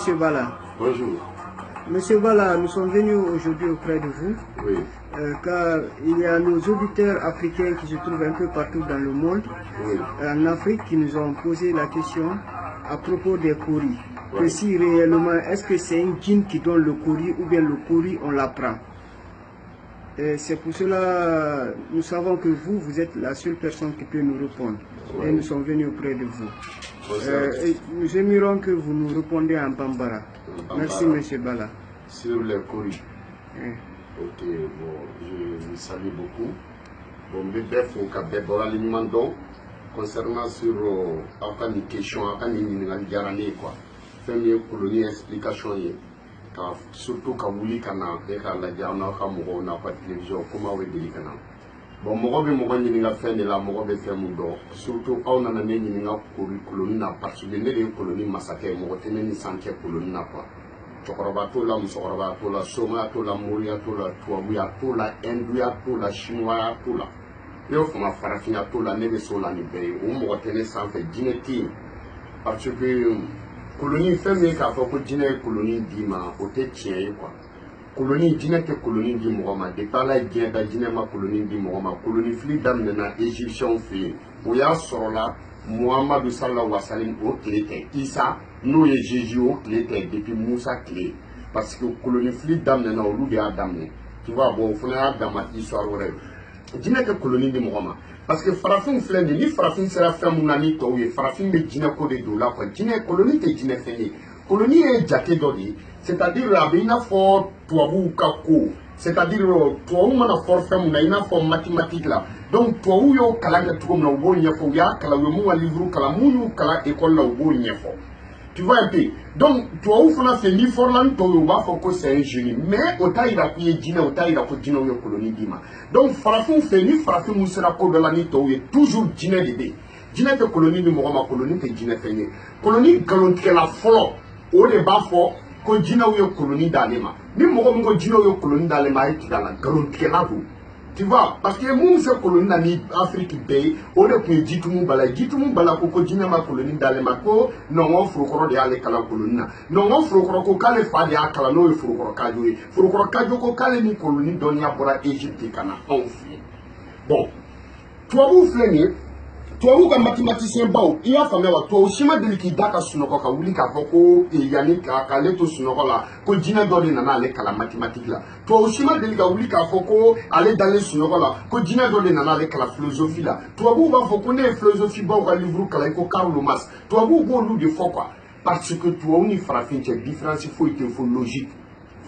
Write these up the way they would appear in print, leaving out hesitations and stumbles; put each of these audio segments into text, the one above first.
Monsieur Bala. Bonjour. Monsieur Bala, nous sommes venus aujourd'hui auprès de vous, Oui. Car il y a nos auditeurs africains qui se trouvent un peu partout dans le monde, Oui. en Afrique, qui nous ont posé la question à propos des coris. Que Oui. si réellement, est-ce que c'est un djinn qui donne le cori ou bien le cori on l'apprend? C'est pour cela, nous savons que vous êtes la seule personne qui peut nous répondre. Oui. Et nous sommes venus auprès de vous. Bonjour. Nous aimerions que vous nous répondiez en Bambara. Merci, Monsieur Bala. Sur les coris. Oui. Ok, bon, je vous salue beaucoup. Bon, mais bref, au cas de concernant sur une question, une quoi. Faire une colonie explication, surtout quand vous dites que la diana, on n'a pas de télévision, comment vous dites que bon, moi, je vais faire de la moi, je vais faire mon dos. Surtout quand on a une colonie, parce que les colonies massacrées, moi, je vais faire une colonie. Cɛkɔrɔba t'o la, musokɔrɔba t'o la, somaya t'o la, moriya t'o la, tubabuya t'o la, hinduya t'o la, chinoya t'o la. Ne y'o fama farafinya t'o la, ne bɛ s'o la ni bɛɛ ye. O mɔgɔ tɛ ne sanfɛ, jinɛ tɛ yen. Parce que colonie fɛn min ye k'a fɔ ko jinɛ ye colonie d'i ma, o tɛ tiɲɛ ye quoi. Colonie, jinɛ tɛ colonie di mɔgɔ ma. Depuis Ala ye diɲɛ da, jinɛ ma colonie di mɔgɔ ma. Colonie fili daminɛna égyptiens fɛ yen. O y'a sɔrɔla Muhammadu sallallahu alaihi wa sallam o tile tɛ. Isa n'o ye Jésus o tile tɛ depuis Musa tile. Parce que colonie fili daminɛna olu de y'a daminɛ. Tu vois, bon o fana y'a dama histoire wɛrɛ ye. Jinɛ tɛ colonie di mɔgɔ ma. Parce que farafin filɛ nin ye, ni farafin sera fɛn mun na ni tɔw ye, farafin bɛ jinɛ ko de don o la quoi. Jinɛ colonie tɛ jinɛ fɛn ye. Colonie ye jate dɔ de ye. C'est-à-dire a bɛ i n'a fɔ tubabuw ka ko. C'est-à-dire tubabuw mana fɔ fɛn mun na i n'a fɔ mathématique la. Donc tubabuw y'o kalan kɛ cogo min na u b'o ɲɛfɔ, u y'a kalan, u ye mun ka livre kalan, mun y'u kalan école la u b'o ɲɛfɔ. Tu vois un peu. Donc tubabuw fana fɛ n'i fɔrɔla ni tɔw ye u b'a fɔ ko c'est un génie, mais o t'a yira k'i ye jinɛ, o t'a yira ko jinɛw ye colonie d'i ma. Donc farafinw fɛ ni farafin mun sera ko dɔ la ni tɔw ye toujours jinɛ de bɛ yen. Jinɛ tɛ colonie di mɔgɔ ma, colonie tɛ jinɛ fɛn ye. Colonie nkalontigɛla fɔlɔ o de b'a fɔ ko jinɛw ye colonie d'ale ma. Ni mɔgɔ min ko jinɛw ye colonie d'ale ma a ye tigɛ a la, nkalontigɛla don. Tu vois, parce que mun fɛ colonie na ni Afrique bɛɛ ye o de tun ye Jitumu Bala ye. Jitumu Bala ko jinɛ ma colonie d'ale ma, ko Nɔngɔn Forokɔrɔ de y'ale kalan colonie na. Nɔngɔn Forokɔrɔ ko k'ale fa de y'a kalan n'o ye Forokɔrɔ Kajo ye. Forokɔrɔ Kajo ko k'ale ni colonie dɔnniya bɔra Égypte ka na anw fɛ yen. Bon, tubabuw filɛ nin ye, tubabuw ka mathématicien baw i y'a faamuya wa, tubabu si ma deli k'i da ka sunɔgɔ ka wuli k'a fɔ ko yanni k'ale to sunɔgɔ la ko jinɛ dɔ de nana ale kalan mathématique la. Tubabu si ma deli ka wuli k'a fɔ ko ale dalen sunɔgɔ la ko jinɛ dɔ de nana ale kalan philosophie la. Tubabuw b'a fɔ ko ne ye philosophie baw ka livre kalan i ko Karl Marx. Tubabuw b'olu de fɔ quoi, parce que tubabu ni farafin cɛ différence foyi tɛ fo logique.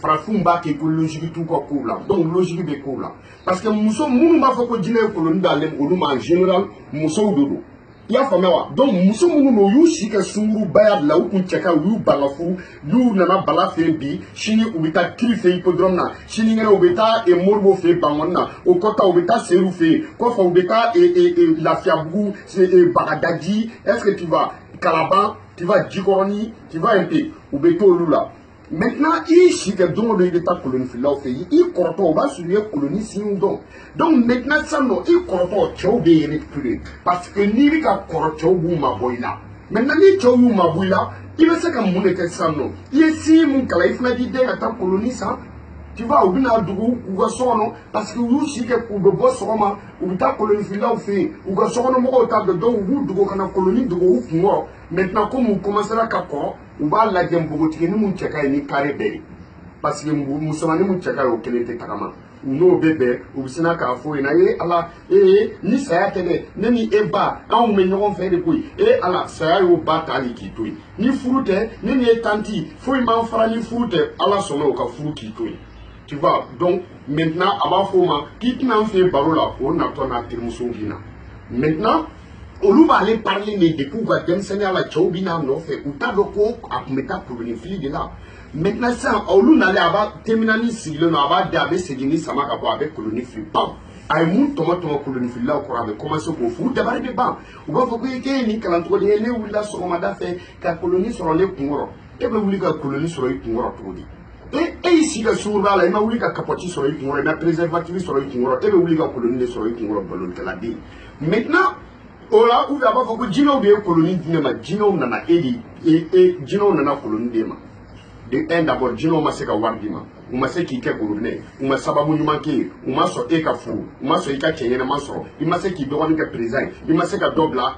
Farafin b'a kɛ ko logique t'u ka kow la, donc logique bɛ kow la. Parce que muso minnu b'a fɔ ko jinɛ ye colonie d'ale olu ma en général musow de don. I y'a faamuya wa? Donc muso minnu don u y'u si kɛ sunkurubaya de la, u kun cɛ ka u y'u ban ka furu, n'u nana Bala fɛ yen bi, sini u bɛ taa Kiri fɛ yen hippodrome na, sinikɛnɛ u bɛ taa Moribo fɛ yen Bangɔni na, o kɔta u bɛ taa Seru fɛ yen, kɔfɛ u bɛ taa Lafiyabugu, Bagadaji, est-ce que tu vas Kalaban, tu vas Jikɔrɔni, tu vas un peu, u bɛ t'olu la. Maintenant, il si que don de l'état colonie filaw fait, il corto on va sur les colonies si on donc. Donc maintenant ça non, il corto tchou de récupérer parce que ni li ka corto ou ma boila. Maintenant ni tchou ou ma boila, il va se comme mon que ça non. Il si mon kala il fna di de ta colonie ça. Tu vois, ou bien dugu ou ga sono parce que vous si que ou be boss roma ou ta colonie filaw fait ou ga sono mo ta de don ou dugu kana colonie dugu ou maintenant comme on commencera à quoi on va la dire ni mun cɛka ye ni carré bɛɛ ye parce que musomanin mun cɛka ye o kelen tɛ tagama u n'o bɛ bɛn u bɛ sina k'a fɔ yen na ala ni saya tɛ dɛ ne ni e ba anw bɛ ɲɔgɔn fɛ de koyi ala saya y'o ba ta hali k'i to yen ni furu tɛ ne ni e tanti foyi m'an fara ni furu tɛ ala sɔnna o ka furu k'i to yen tu vois donc maintenant a b'a fɔ o ma k'i tɛna an fɛ baro la o natɔ n'a terimuso k'i na maintenant olu b'ale parler mais depuis u ka denmisɛnninya la cɛw bɛ n'a nɔfɛ u t'a dɔn ko a tun bɛ taa colonie fili de la maintenant sisan olu nalen a b'a terminali sigilen don a b'a di a bɛ segin ni sama ka bɔ a bɛ colonie fili baw a ye mun tɔmɔ colonie fililaw kɔrɔ a bɛ commencer k'o fɔ u dabali bɛ ban u b'a fɔ ko k'e ye nin kalan cogo di ne wulila sɔgɔmada fɛ ka colonie sɔrɔ ne kunkɔrɔ e bɛ wuli ka colonie sɔrɔ i kunkɔrɔ cogo di e y'i sigi ka sunkuruba la i ma wuli ka capote sɔrɔ i kunkɔrɔ i ma préservatif sɔrɔ i kunkɔrɔ e bɛ wuli ka colonie de sɔrɔ i kunkɔrɔ balonikɛla den maintenant o la u b'a fɔ ko jinɛw de ye colonie di ne ma jinɛw nana jinɛw nana colonie de ma de un d'abord jinɛw ma se ka wari d'i ma u ma se k'i kɛ gorobinɛ u ma sababu ɲuman kɛ ye u ma sɔn e ka furu u ma sɔn i ka cɛ ɲɛnama sɔrɔ i ma se k'i dɔgɔnin kɛ président ye i ma se ka dɔ bila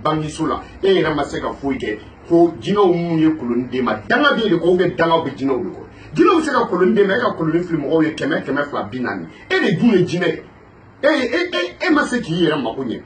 bangiso la e yɛrɛ ma se ka foyi kɛ ko jinɛw minnu ye koloni d'e ma danga b'e de kɔ ubiyɛn dangaw bɛ jinɛw de kɔ jinɛw bɛ se ka koloni d'e ma e ka koloni fili mɔgɔw ye 100 200 40 e de dun ye jinɛ ye e ma se k'i yɛrɛ mako ɲɛ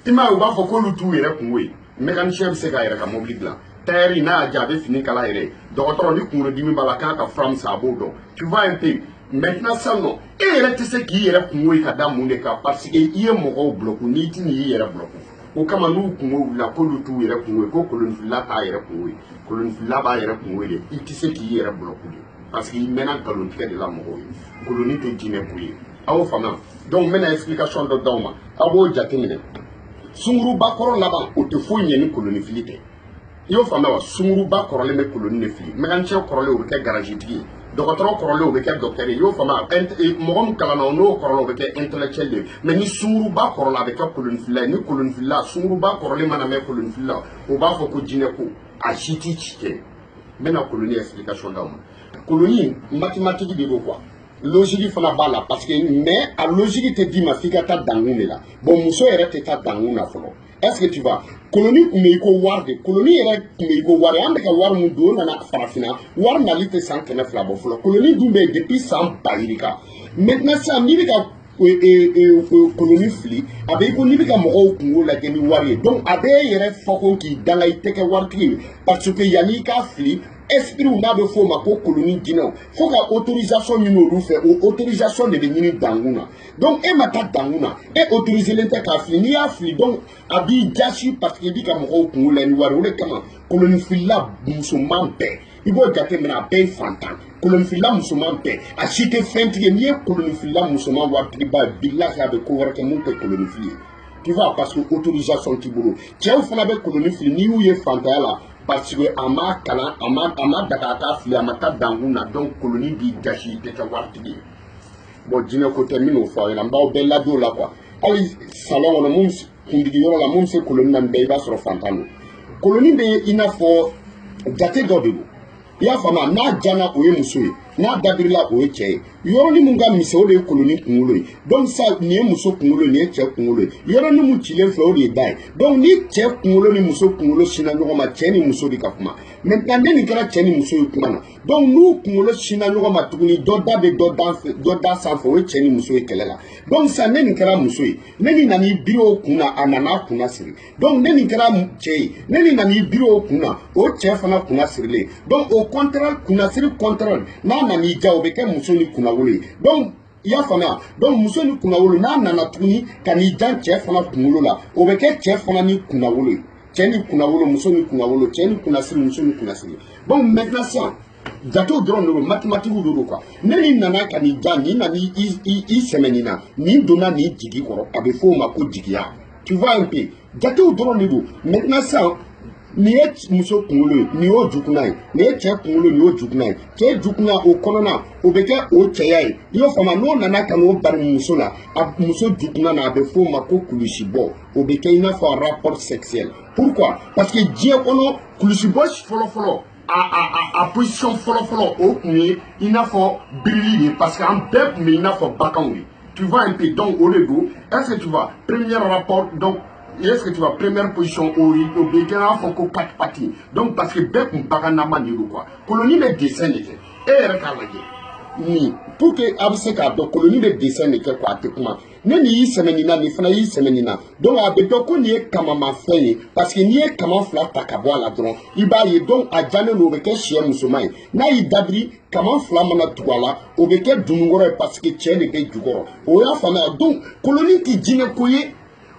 i m'a ye u b'a fɔ k'olu t'u yɛrɛ kungo ye mécanicien bɛ se k'a yɛrɛ ka mobili dilan tailleur n'a y'a diya a bɛ fini kala yɛrɛ dɔgɔtɔrɔ ni kunkolodimi b'a la k'a ka fura min san a b'o dɔn tu vois un peu maintenant sisan nɔ e yɛrɛ tɛ se k'i yɛrɛ kungo ye ka da mun de kan parce que i ye mɔgɔw bloqué n'i ti n'i yɛrɛ bloqué o kama n'u kungo wulila k'olu t'u yɛrɛ kungo ye ko kolonifilila t'a yɛrɛ kungo ye kolonifilila b'a yɛrɛ kungo ye de i tɛ se k'i yɛrɛ bloqué de parce que i mɛnna nkalontigɛ de la mɔgɔw ye koloni tɛ jinɛ ko ye a y'o faamuya donc n bɛna explication dɔ d'aw ma a b'o jateminɛ sunguruba kɔrɔ laban o tɛ foyi ɲɛ ni kolonifili tɛ i y'o faamuya wa sunguruba kɔrɔlen bɛ koloni de fili mécanicien kɔrɔlen o bɛ kɛ garage tigi ye dɔgɔtɔrɔ kɔrɔlen o bɛ kɛ docteur ye i y'o faamuya mɔgɔ min kalanna o n'o kɔrɔlen o bɛ kɛ intellectuel de ye mais ni sunguruba kɔrɔla a bɛ kɛ kolonifilila ye ni kolonifilila sunguruba kɔrɔlen mana mɛn kolonifilila o b'a fɔ ko jinɛ ko a si t'i ci kɛ n bɛna koloni explication d'aw ma koloni mathématique de don quoi logique fana b'a la parce que mais a logique tɛ d'i ma f'i ka taa dankun de la bon muso yɛrɛ tɛ taa dankun na fɔlɔ est-ce que tu vois koloni kun bɛ i ko wari de koloni yɛrɛ kun bɛ i ko wari an bɛ ka wari mun don o nana farafinna wari nali tɛ san 200 bɔ fɔlɔ koloni dun bɛ yen depuis san 2000 kan maintenant sisan n'i bɛ ka koloni fili a bɛ i ko n'i bɛ ka mɔgɔw kungo lajɛ ni wari ye donc a bɛ e yɛrɛ fɔ ko k'i danga i tɛ kɛ waritigi ye parce que yanni i k'a fili esprit n'a bɛ fɔ o ma ko koloni jinɛw fo ka autorisation ɲini olu fɛ o autorisation de bɛ ɲini dankun na donc e ma taa dankun na e autoriselen tɛ k'a fili n'i y'a fili donc a b'i jasi parce que i b'i ka mɔgɔw kungo la ni wari o de kama kolonifilila musoman bɛɛ i b'o jateminɛ a bɛɛ ye fantan kolonifilila musoman bɛɛ a si tɛ fɛntigi ye n'i ye kolonifilila musoman waritigiba ye bilahi a bɛ ko wɛrɛ kɛ mun tɛ kolonifili ye tu vois parce que autorisation t'i bolo cɛw fana bɛ koloni fili n'i y'u ye fantanya la parce que a ma kalan a ma daga k'a fili a ma taa dankun na donc koloni b'i jasi i tɛ kɛ waritigi ye bon jinɛ ko tɛ n bɛn'o fɔ aw ɲɛna n b'aw bɛɛ ladon o la quoi hali salon kɔnɔ mun kundigi yɔrɔ la mun bɛ se koloni na nin bɛɛ i b'a sɔrɔ fantan don koloni bɛ i n'a fɔ jate dɔ de don i y'a faamuya n'a jana o ye muso ye n'a dabirila o ye cɛ ye yɔrɔnin mun ka misɛn o de ye koloni kunkolo ye donc sa nin ye muso kunkolo nin ye cɛ kunkolo ye yɔrɔnin mun cilen filɛ o de ye da ye donc ni cɛ kunkolo ni muso kunkolo sinna ɲɔgɔn ma cɛ ni muso de ka kuma maintenant ne nin kɛra cɛ ni muso ye kuma na donc n'u kunkolo sinna ɲɔgɔn ma tuguni dɔ da bɛ dɔ da sanfɛ o ye cɛ ni muso ye kɛlɛ la donc sisan ne nin kɛra muso ye ne nin nan'i biri o kun na a nana kunna siri donc ne nin kɛra cɛ ye ne nin nan'i biri o kun na o cɛ fana kunna sirilen donc o contraire kunna siri contraire n'a nan'i ja o bɛ kɛ muso ni kunnawolo ye donc i y'a faamuya donc muso ni kunnawolo n'a nana tuguni ka n'i jan cɛ fana kunkolo la o bɛ kɛ cɛ fana ni kunnawolo ye cɛ ni kunnawolo muso ni kunnawolo cɛ ni kunnasiri muso ni kunnasiri bon maintenant sisan jatew dɔrɔn de don mathématique de don quoi ne ni nana ka n'i ja nin nana i sɛmɛ nin na nin donna nin jigi kɔrɔ a bɛ fɔ o ma ko jigiya tu vois un peu jatew dɔrɔn de don maintenant sisan nin ye muso kunkolo ye nin y'o jugunna ye nin ye cɛ kunkolo nin y'o jugunna ye cɛ jugunna o kɔnɔna o bɛ kɛ o cɛya ye i y'o faamuya n'o nana ka n'o bari muso la a muso jugunna na a bɛ fɔ o ma ko kulusibɔ o bɛ kɛ i n'a fɔ rapport sexuel pourquoi parce que diɲɛ kɔnɔ kulusibɔ fɔlɔfɔlɔ a position fɔlɔfɔlɔ o tun ye i n'a fɔ birili de parce que an bɛɛ tun bɛ i n'a fɔ baganw de tu vois un peu donc o de don est-ce que tu vois premier rapport donc est-ce que tu vois première position au béquin faut qu'on quatre parties donc parce que bɛɛ kun baganama de don quoi koloni bɛ dessin de kɛ e yɛrɛ k'a lajɛ ni pour que a bɛ se k'a dɔn koloni bɛ dessin de kɛ quoi a tɛ kuma ne nin y'i sɛmɛ nin na nin fana y'i sɛmɛ nin na donc a bɛ dɔn ko nin ye kamamafɛn ye parce que n'i ye kama fila ta ka bɔ a la dɔrɔn i b'a ye donc a janen don o bɛ kɛ sɛ musoman ye n'a y'i dabiri kama fila mana tugu a la o bɛ kɛ dununkɔrɔ ye parce que cɛ de bɛ jukɔrɔ o y'a faamuya donc koloni tɛ jinɛ ko ye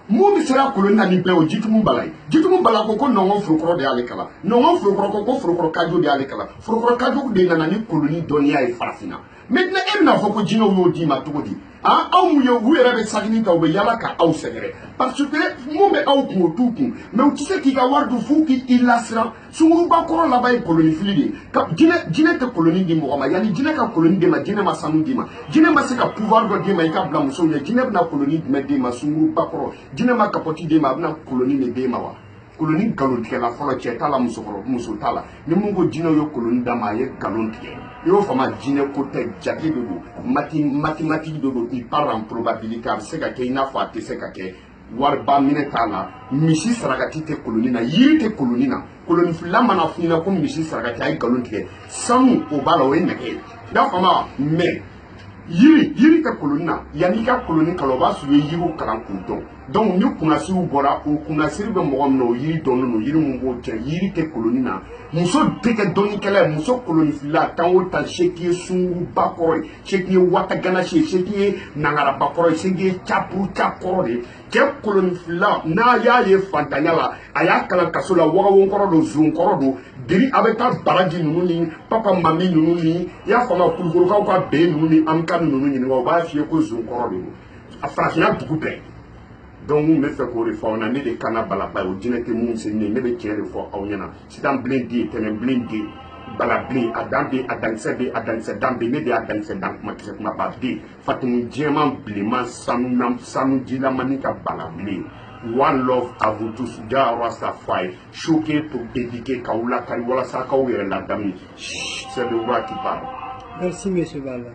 mun bɛ sera koloni na nin bɛɛ o jitumu bala ye jitumu bala ko nɔngɔn forokɔrɔ de y'ale kalan nɔngɔn forokɔrɔ ko forokɔrɔ kajo de y'ale kalan forokɔrɔ kajo de nana ni koloni dɔnniya ye farafinna maintenant e bɛna fɔ ko jinɛw y'o d'i ma cogo di aw mun ye u yɛrɛ bɛ sagini ta u bɛ yala ka aw sɛgɛrɛ parce que mun bɛ aw kun o t'u kun mais u tɛ se k'i ka wari dun f'u k'i lasiran sunguruba kɔrɔ laban ye koloni fili de ye ka jinɛ tɛ koloni di mɔgɔ ma yanni jinɛ ka koloni d'e ma jinɛ ma sanu d'i ma jinɛ ma se ka pouvoir dɔ d'e ma i ka bila musow ɲɛ jinɛ bɛna koloni jumɛn d'e ma sunguruba kɔrɔ jinɛ ma kapɔti d'e ma a bɛna koloni de d'e ma wa koloni galon tigɛ la fɔlɔ cɛ t'a la muso t'a la ni mun ko jinɛw ye koloni d'a ma a ye galon tigɛ i y'o fama jinɛ ko tɛ jate de don mathématique de don il parle en probabilité a bɛ se ka kɛ i n'a fɔ a tɛ se ka kɛ wariba minɛ t'a la misi sarakati tɛ koloni na yiri tɛ koloni na koloni fila mana f'i ɲɛna ko misi sarakati a ye galon tigɛ sanu o b'a la o ye nɛgɛ ye i y'a faamu mais yiri tɛ koloni na yanni i ka koloni kalan o b'a sɔrɔ i ye yiriw kalan k'u dɔn donc ni kunnasiw bɔra o kunnasiri bɛ mɔgɔ min na o yiri dɔnnen don yiri mun b'o cɛ yiri tɛ koloni na muso tɛ kɛ dɔnnikɛla ye muso koloni fila tan o tan seki ye sunguruba kɔrɔ ye seki ye wataganasi ye seki ye nangaraba kɔrɔ ye seki ye capuruca kɔrɔ de ye cɛ koloni fila n'a y'a ye fantanya la a y'a kalan kaso la wagawon kɔrɔ don zon kɔrɔ don biri a bɛ taa baraji ninnu ni papa mami ninnu ni i y'a faamu kulukorokaw ka bɛn ninnu ni amika ninnu ɲininka o b'a f'i ye ko zon kɔrɔ de don a farafinna dugu bɛɛ donc mun bɛ fɛ k'o de fɔ aw ɲɛna ne de kana balaba ye o jinɛ tɛ mun se ne bɛ tiɲɛ de fɔ aw ɲɛna sitan bilen den tɛmɛ bilen den bala bilen a dan bɛ a dankisɛ bɛ a dankisɛ dan bɛ ne de y'a dankisɛ dan kumakisɛ kumaba den fatimu jɛman bilenman sanu jilamani ka bala bilen one love à vous tous Jah Rastafari choqué pour éduquer k'aw lakari walasa k'aw yɛrɛ ladamu c'est le roi qui parle. Merci monsieur Bala.